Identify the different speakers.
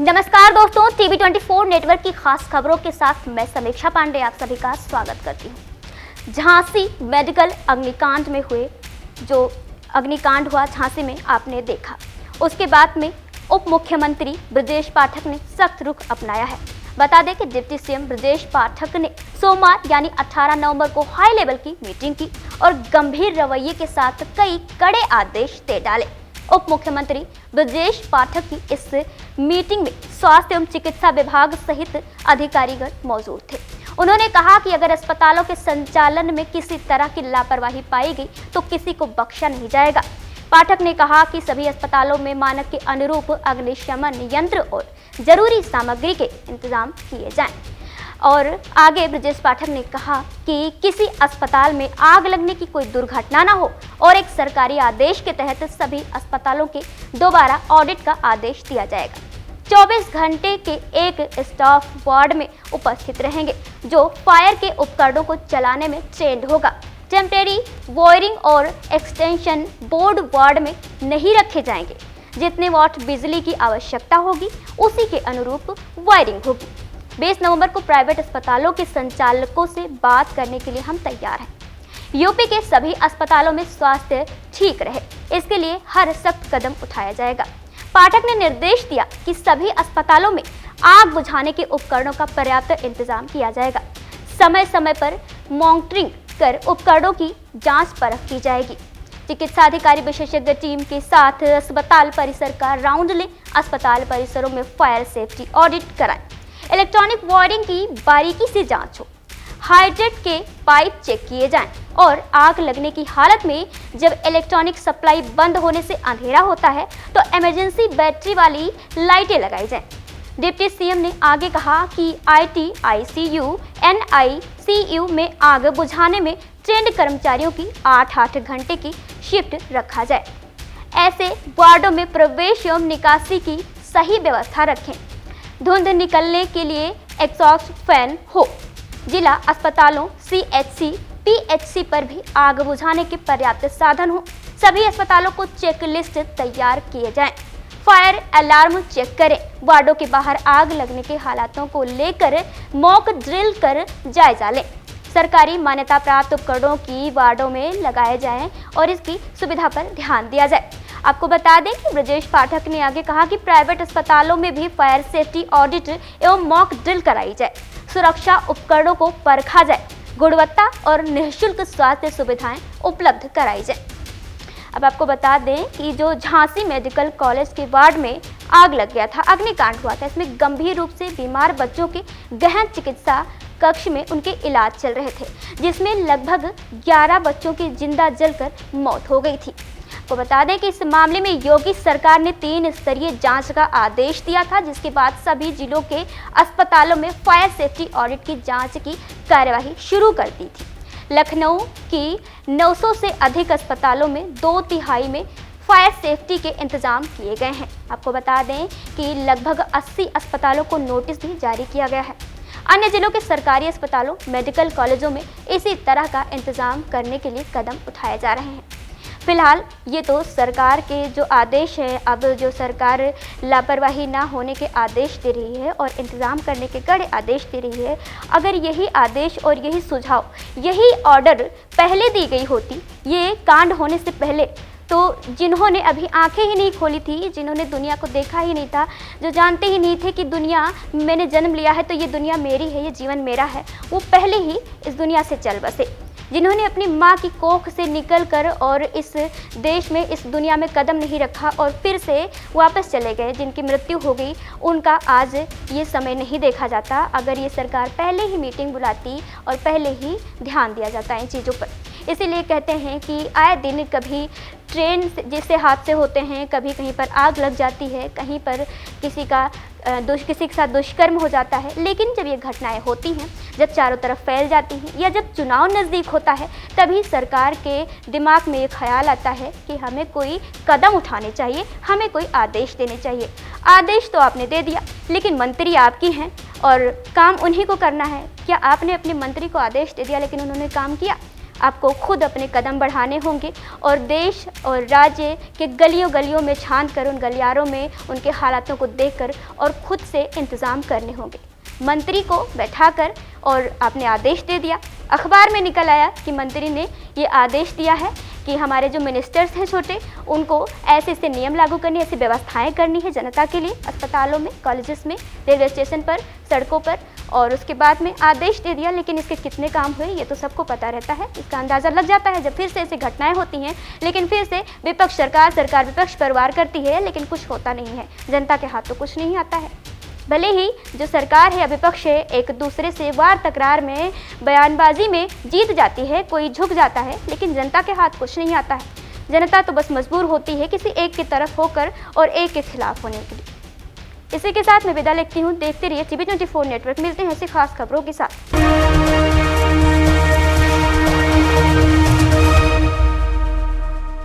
Speaker 1: नमस्कार दोस्तों, TV 24 network की खास खबरों के साथ मैं समीक्षा पांडे आप सभी का स्वागत करती हूँ। झांसी मेडिकल अग्निकांड में हुए जो अग्निकांड हुआ झांसी में आपने देखा, उसके बाद में उप मुख्यमंत्री ब्रजेश पाठक ने सख्त रुख अपनाया है। बता दें कि डिप्टी सीएम ब्रजेश पाठक ने सोमवार यानी 18 नवंबर को हाई लेवल की मीटिंग की और गंभीर रवैये के साथ कई कड़े आदेश दे डाले। उप मुख्यमंत्री ब्रजेश पाठक की इस मीटिंग में स्वास्थ्य एवं चिकित्सा विभाग सहित अधिकारीगण मौजूद थे। उन्होंने कहा कि अगर अस्पतालों के संचालन में किसी तरह की लापरवाही पाई गई तो किसी को बख्शा नहीं जाएगा। पाठक ने कहा कि सभी अस्पतालों में मानक के अनुरूप अग्निशमन यंत्र और जरूरी सामग्री के इंतजाम किए जाएं। और आगे ब्रजेश पाठक ने कहा कि किसी अस्पताल में आग लगने की कोई दुर्घटना ना हो और एक सरकारी आदेश के तहत सभी अस्पतालों के दोबारा ऑडिट का आदेश दिया जाएगा। 24 घंटे के एक स्टाफ वार्ड में उपस्थित रहेंगे जो फायर के उपकरणों को चलाने में ट्रेंड होगा। टेम्परेरी वायरिंग और एक्सटेंशन बोर्ड वार्ड में नहीं रखे जाएंगे। जितने वाट बिजली की आवश्यकता होगी उसी के अनुरूप वायरिंग होगी। 20 नवंबर को प्राइवेट अस्पतालों के संचालकों से बात करने के लिए हम तैयार हैं। यूपी के सभी अस्पतालों में स्वास्थ्य ठीक रहे, इसके लिए हर सख्त कदम उठाया जाएगा। पाठक ने निर्देश दिया कि सभी अस्पतालों में आग बुझाने के उपकरणों का पर्याप्त इंतजाम किया जाएगा। समय समय पर मॉनिटरिंग कर उपकरणों की जांच परख की जाएगी। चिकित्सा अधिकारी विशेषज्ञ टीम के साथ अस्पताल परिसर का राउंड लें। अस्पताल परिसरों में फायर सेफ्टी ऑडिट कराएं। इलेक्ट्रॉनिक वायरिंग की बारीकी से जांच हो। हाइड्रेट के पाइप चेक किए जाएं और आग लगने की हालत में जब इलेक्ट्रॉनिक सप्लाई बंद होने से अंधेरा होता है तो इमरजेंसी बैटरी वाली लाइटें लगाई जाएं। डिप्टी सीएम ने आगे कहा कि आईटी, आईसीयू, एनआईसीयू में आग बुझाने में ट्रेंड कर्मचारियों की 8-8 घंटे की शिफ्ट रखा जाए। ऐसे वार्डों में प्रवेश एवं निकासी की सही व्यवस्था रखें। धुंध निकलने के लिए एग्जॉस्ट फैन हो। जिला अस्पतालों, सीएचसी, पीएचसी पर भी आग बुझाने के पर्याप्त साधन हो। सभी अस्पतालों को चेकलिस्ट तैयार किए जाएं। फायर अलार्म चेक करें। वार्डों के बाहर आग लगने के हालातों को लेकर मॉक ड्रिल कर जायजा लें। सरकारी मान्यता प्राप्त उपकरणों की वार्डों में लगाए जाएं और इसकी सुविधा पर ध्यान दिया जाए। आपको बता दें कि ब्रजेश पाठक ने आगे कहा कि प्राइवेट अस्पतालों में भी फायर सेफ्टी ऑडिट एवं मॉक ड्रिल कराई जाए। सुरक्षा उपकरणों को परखा जाए। गुणवत्ता और निःशुल्क स्वास्थ्य सुविधाएं उपलब्ध कराई जाए। अब आपको बता दें कि जो झांसी मेडिकल कॉलेज के वार्ड में आग लग गया था, अग्निकांड हुआ था, इसमें गंभीर रूप से बीमार बच्चों के गहन चिकित्सा कक्ष में उनके इलाज चल रहे थे, जिसमें लगभग 11 बच्चों की जिंदा जलकर मौत हो गई थी। तो बता दें कि इस मामले में योगी सरकार ने 3 स्तरीय जांच का आदेश दिया था, जिसके बाद सभी जिलों के अस्पतालों में फायर सेफ्टी ऑडिट की जांच की कार्यवाही शुरू कर दी थी। लखनऊ की 900 से अधिक अस्पतालों में 2/3 में फायर सेफ्टी के इंतजाम किए गए हैं। आपको बता दें कि लगभग 80 अस्पतालों को नोटिस भी जारी किया गया है। अन्य जिलों के सरकारी अस्पतालों, मेडिकल कॉलेजों में इसी तरह का इंतजाम करने के लिए कदम उठाए जा रहे हैं। फिलहाल ये तो सरकार के जो आदेश है, अब जो सरकार लापरवाही ना होने के आदेश दे रही है और इंतज़ाम करने के कड़े आदेश दे रही है। अगर यही आदेश और यही सुझाव, यही ऑर्डर पहले दी गई होती, ये कांड होने से पहले, तो जिन्होंने अभी आंखें ही नहीं खोली थी, जिन्होंने दुनिया को देखा ही नहीं था, जो जानते ही नहीं थे कि दुनिया, मैंने जन्म लिया है तो ये दुनिया मेरी है, ये जीवन मेरा है, वो पहले ही इस दुनिया से चल बसे। जिन्होंने अपनी माँ की कोख से निकलकर और इस देश में, इस दुनिया में कदम नहीं रखा और फिर से वापस चले गए, जिनकी मृत्यु हो गई, उनका आज ये समय नहीं देखा जाता। अगर ये सरकार पहले ही मीटिंग बुलाती और पहले ही ध्यान दिया जाता इन चीज़ों पर। इसीलिए कहते हैं कि आए दिन कभी ट्रेन जैसे हादसे होते हैं, कभी कहीं पर आग लग जाती है, कहीं पर किसी के साथ दुष्कर्म हो जाता है। लेकिन जब ये घटनाएं होती हैं, जब चारों तरफ फैल जाती हैं या जब चुनाव नज़दीक होता है, तभी सरकार के दिमाग में ये ख्याल आता है कि हमें कोई कदम उठाने चाहिए, हमें कोई आदेश देने चाहिए। आदेश तो आपने दे दिया, लेकिन मंत्री आपकी हैं और काम उन्हीं को करना है। क्या आपने अपने मंत्री को आदेश दे दिया लेकिन उन्होंने काम किया? आपको खुद अपने कदम बढ़ाने होंगे और देश और राज्य के गलियों गलियों में छान कर, उन गलियारों में उनके हालातों को देखकर और खुद से इंतज़ाम करने होंगे। मंत्री को बैठाकर और आपने आदेश दे दिया, अखबार में निकल आया कि मंत्री ने ये आदेश दिया है कि हमारे जो मिनिस्टर्स हैं छोटे, उनको ऐसे ऐसे नियम लागू करनी, ऐसी व्यवस्थाएं करनी है जनता के लिए, अस्पतालों में, कॉलेजेस में, रेलवे स्टेशन पर, सड़कों पर, और उसके बाद में आदेश दे दिया। लेकिन इसके कितने काम हुए ये तो सबको पता रहता है, इसका अंदाज़ा लग जाता है जब फिर से ऐसी घटनाएं होती हैं। लेकिन फिर से विपक्ष सरकार विपक्ष पर वार करती है, लेकिन कुछ होता नहीं है, जनता के हाथ तो कुछ नहीं आता है। भले ही जो सरकार है या विपक्ष है एक दूसरे से वार तकरार में, बयानबाजी में जीत जाती है, कोई झुक जाता है, लेकिन जनता के हाथ कुछ नहीं आता है। जनता तो बस मजबूर होती है किसी एक की तरफ होकर और एक के खिलाफ होने के लिए। इसी के साथ मैं विदा लेती हूँ। देखते रहिए TV24 नेटवर्क। मिलते हैं ऐसी खास खबरों के साथ।